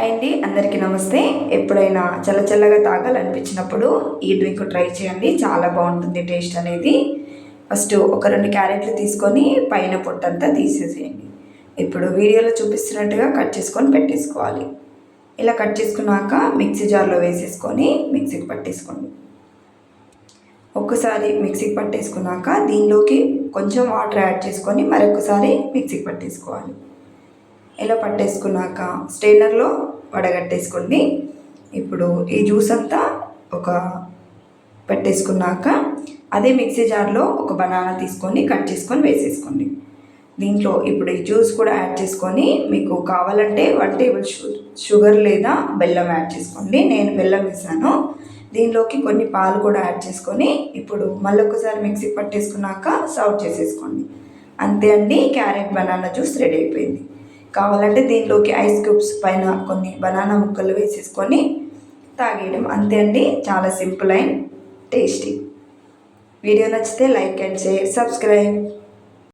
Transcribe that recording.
Hi అండి, అందరికీ నమస్తే. ఎప్పుడైనా చల్లచల్లగా తాగాలనిపించినప్పుడు ఈ డ్రింక్ ట్రై చేయండి. చాలా బాగుంటుంది టేస్ట్ అనేది. ఫస్ట్ ఒక 2 క్యారెట్లు తీసుకొని పైన పొట్టంతా తీసేసేయండి. ఇప్పుడు వీడియోలో చూపిస్తున్నట్టుగా కట్ చేసుకొని పెట్టేసుకోవాలి. ఇలా కట్ చేసుకున్నాక మిక్సీ జార్లో వేసేసుకొని మిక్సీకి పట్టేసుకోండి. ఒక్కసారి మిక్సీకి పట్టేసుకున్నాక దీనిలోకి కొంచెం వాటర్ యాడ్ చేసుకొని మరొకసారి మిక్సీకి పట్టేసుకోవాలి. ఇలా పట్టేసుకున్నాక స్ట్రైనర్లో వడగట్టేసుకోండి. ఇప్పుడు ఈ జ్యూస్ అంతా ఒక పెట్టేసుకున్నాక అదే మిక్సీ జార్లో ఒక బనానా తీసుకొని కట్ చేసుకొని వేసేసుకోండి. దీంట్లో ఇప్పుడు ఈ జ్యూస్ కూడా యాడ్ చేసుకొని మీకు కావాలంటే 1 టేబుల్ షుగర్ లేదా బెల్లం యాడ్ చేసుకోండి. నేను బెల్లం వేసాను. దీనిలోకి కొన్ని పాలు కూడా యాడ్ చేసుకొని ఇప్పుడు మళ్ళొకసారి మిక్సీ పట్టేసుకున్నాక సర్వ్ చేసేసుకోండి. అంతే అండి, క్యారెట్ బనానా జ్యూస్ రెడీ అయిపోయింది. కావాలంటే దీనిలోకి ఐస్ క్యూబ్స్ పైన కొన్ని బనానా ముక్కలు వేసేసుకొని తాగేయడం. అంతే అండి, చాలా సింపుల్ అండ్ టేస్టీ. వీడియో నచ్చితే లైక్ అండ్ షేర్, సబ్స్క్రైబ్.